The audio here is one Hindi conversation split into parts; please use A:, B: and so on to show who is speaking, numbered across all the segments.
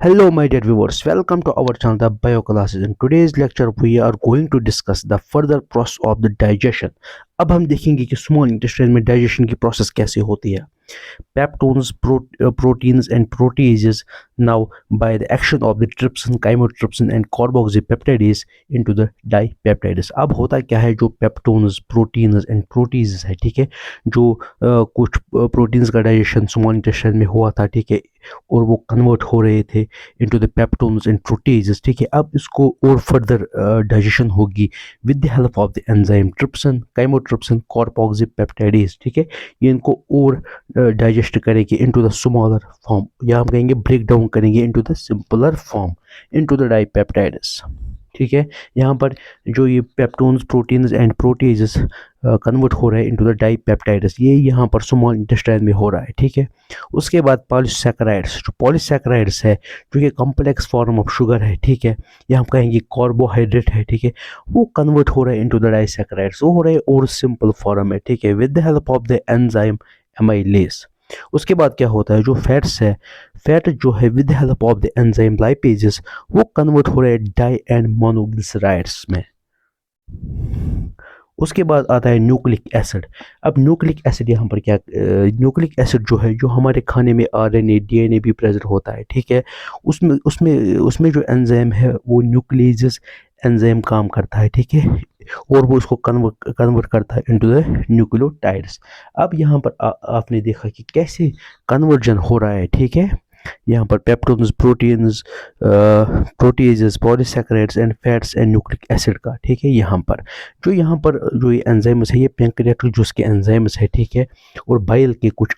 A: Hello, my dear viewers. Welcome to our channel, the Bio Classes. In today's lecture, we are going to discuss the further process of the digestion. अब हम देखेंगे कि स्मॉल इंटेस्टाइन में डाइजेशन की प्रोसेस कैसे होती है. Peptones, proteins, and proteases now by the action of the trypsin, chymotrypsin, and carboxypeptidase into the dipeptides. अब होता क्या है, जो पेप्टोन्स, प्रोटीन्स एंड प्रोटीज है, ठीक है, जो कुछ प्रोटीन्स का डाइजेशन स्मॉल इंटेस्टाइन में हुआ था, ठीक है, और वो कन्वर्ट हो रहे थे into the peptones and proteases, ठीक है. अब इसको और फर्दर डाइजेशन होगी with the help of the enzyme trypsin, chymotrypsin, carboxypeptidase, ठीक है. ये इनको और डाइजेस्ट करेंगे इनटू द स्मॉलर फॉर्म, या हम कहेंगे ब्रेक डाउन करेंगे into the simpler form, into the dipeptides, ठीक है. यहाँ पर जो ये peptones, proteins and proteases convert हो रहा है इनटू द डाइपेप्टाइड्स, ये यहाँ पर स्मॉल इंटेस्टाइन में हो रहा है, ठीक है. उसके बाद पॉलीसैकेराइड्स, जो पॉलीसैकेराइड्स है, जो कि कॉम्प्लेक्स फॉर्म ऑफ शुगर है, ठीक है, या हम कहेंगे कार्बोहाइड्रेट है, ठीक है, वो कन्वर्ट हो रहा है इनटू द डाइसैकेराइड्स, वो हो रहा है और सिंपल फॉर्म है, ठीक है, with the help of the enzyme amylase. उसके बाद क्या होता है, जो फैट्स है, फैट जो है with help of the enzyme lipases, वो कन्वर्ट हो रहे हैं डाई एंड मोनोग्लिसराइड्स में. उसके बाद आता है न्यूक्लिक एसिड. अब न्यूक्लिक एसिड यहाँ पर क्या, न्यूक्लिक एसिड जो है, जो हमारे खाने में आरएनए, डीएनए भी प्रेजेंट होता है, ठीक है, उसमें उसमें उसमें जो एंजाइम है वो न्यूक्लियस एंजाइम काम करता है, ठीक है, और वो उसको कन्वर्ट करता है इनटू द न्यूक्लियोटाइड्स. अब यहाँ पर आपने देखा कि कैसे कन्वर्जन हो रहा है, ठीक है. यहाँ पर peptones, proteins, proteases, polysaccharides and fats and nucleic acid का, ठीक है. यहाँ पर जो ये एंजाइम्स है, ये पैंक्रियाटिक जूस के एंजाइम्स है, ठीक है, और बाइल के कुछ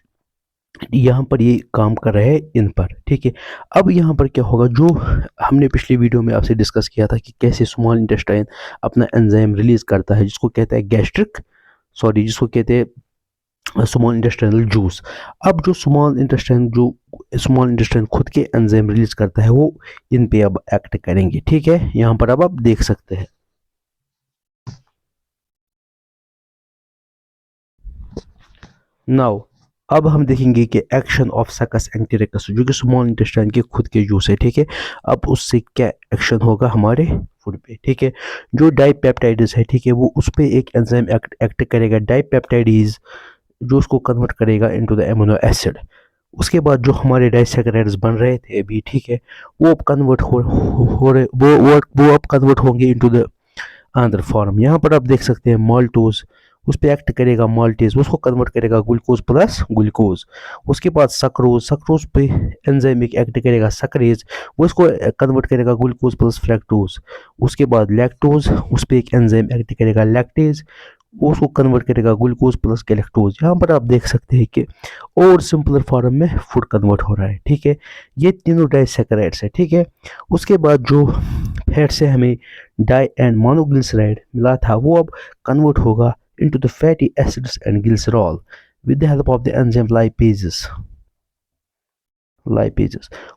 A: यहाँ पर ये काम कर रहे हैं इन पर, ठीक है. अब यहाँ पर क्या होगा, जो हमने पिछली वीडियो में आपसे डिस्कस किया था कि कैसे स्मॉल इंटेस्टाइन अपना एंजाइम रिलीज करता है, जिसको कहते हैं जिसको कहते हैं स्मॉल इंटेस्टाइनल जूस. अब जो स्मॉल इंटेस्टाइन खुद के एंजाइम रिलीज करता है, वो इन पे अब एक्ट करेंगे, ठीक है. यहाँ पर अब आप देख सकते हैं. नाउ अब हम देखेंगे कि एक्शन ऑफ सकस एंटेरिकस, जो कि स्मॉल इंटेस्टाइन के खुद के जूस है, ठीक है. अब उससे क्या एक्शन होगा हमारे फूड पे, ठीक है. जो डाइपेप्टाइड्स है, ठीक है, वो उस पर एक एंजाइम एक्ट करेगा, डाइपेप्टाइडीज, जो उसको कन्वर्ट करेगा इनटू द एमिनो एसिड. उसके बाद जो हमारे डाइसैकेराइड्स बन रहे थे अभी, ठीक है, वो अब कन्वर्ट हो रहे वो अब कन्वर्ट होंगे इनटू द अनदर फॉर्म. यहाँ पर आप देख सकते हैं माल्टोज, उस पर एक्ट करेगा माल्टेज, उसको कन्वर्ट करेगा ग्लूकोज प्लस ग्लूकोज. उसके बाद सक्रोज पे एंजाइम एक्ट करेगा सक्रेज, वो इसको कन्वर्ट करेगा ग्लूकोज प्लस फ्रैक्टोज. उसके बाद लैक्टोज, उस पर एक एंजाइम एक्ट करेगा लैक्टेज, वो उसको कन्वर्ट करेगा ग्लूकोज प्लस गैलेक्टोज. यहाँ पर आप देख सकते हैं कि और सिंपलर फॉर्म में फूड कन्वर्ट हो रहा है, ठीक है. ये तीनों डाइसैकेराइड्स है, ठीक है. उसके बाद जो फैट से हमें डाई एंड मोनोग्लिसराइड मिला था, वो अब कन्वर्ट होगा into the fatty acids and glycerol with the help of the enzyme lipases.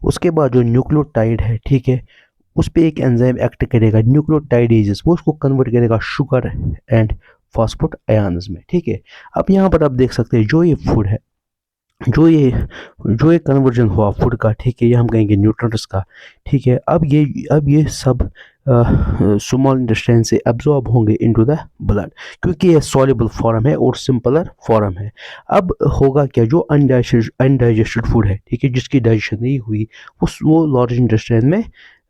A: उसके बाद जो न्यूक्लियोटाइड है, ठीक है, उस पर एक एंजाइम एक्ट करेगा न्यूक्लियोटाइडेजेस, वो उसको कन्वर्ट करेगा शुगर एंड फॉस्फेट आयंस में, ठीक है. अब यहाँ पर आप देख सकते हैं जो ये फूड है, जो ये कन्वर्जन हुआ फूड का, ठीक है, ये हम कहेंगे न्यूट्रिएंट्स का, ठीक है. अब ये सब स्मॉल इंटेस्टाइन से एब्जॉर्ब होंगे इनटू द ब्लड, क्योंकि ये सॉल्युबल फॉर्म है और सिंपलर फॉर्म है. अब होगा क्या, जो अनडाइजेस्टेड फूड है, ठीक है, जिसकी डाइजेशन नहीं हुई, वो लार्ज इंटेस्टाइन में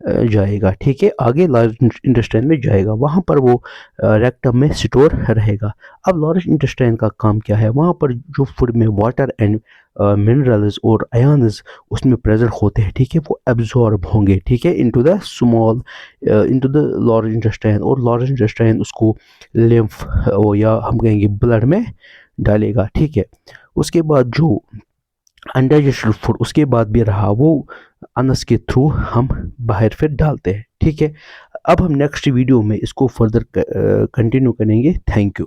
A: जाएगा, ठीक है, आगे लार्ज इंटेस्टाइन में जाएगा, वहाँ पर वो रेक्टम में स्टोर रहेगा. अब लार्ज इंटेस्टाइन का काम क्या है, वहाँ पर जो फूड में वाटर एंड मिनरल्स और आयन्स उसमें प्रेजेंट होते हैं, ठीक है, वो एब्जॉर्ब होंगे, ठीक है, इनटू द लार्ज इंटेस्टाइन, और लार्ज इंटेस्टाइन उसको लिम्फ या हम कहेंगे ब्लड में डालेगा, ठीक है. उसके बाद जो अनडाइजेस्टेड फूड उसके बाद भी रहा, वो अनस के थ्रू हम बाहर फिर डालते हैं, ठीक है. अब हम नेक्स्ट वीडियो में इसको फर्दर कंटिन्यू करेंगे. Thank you.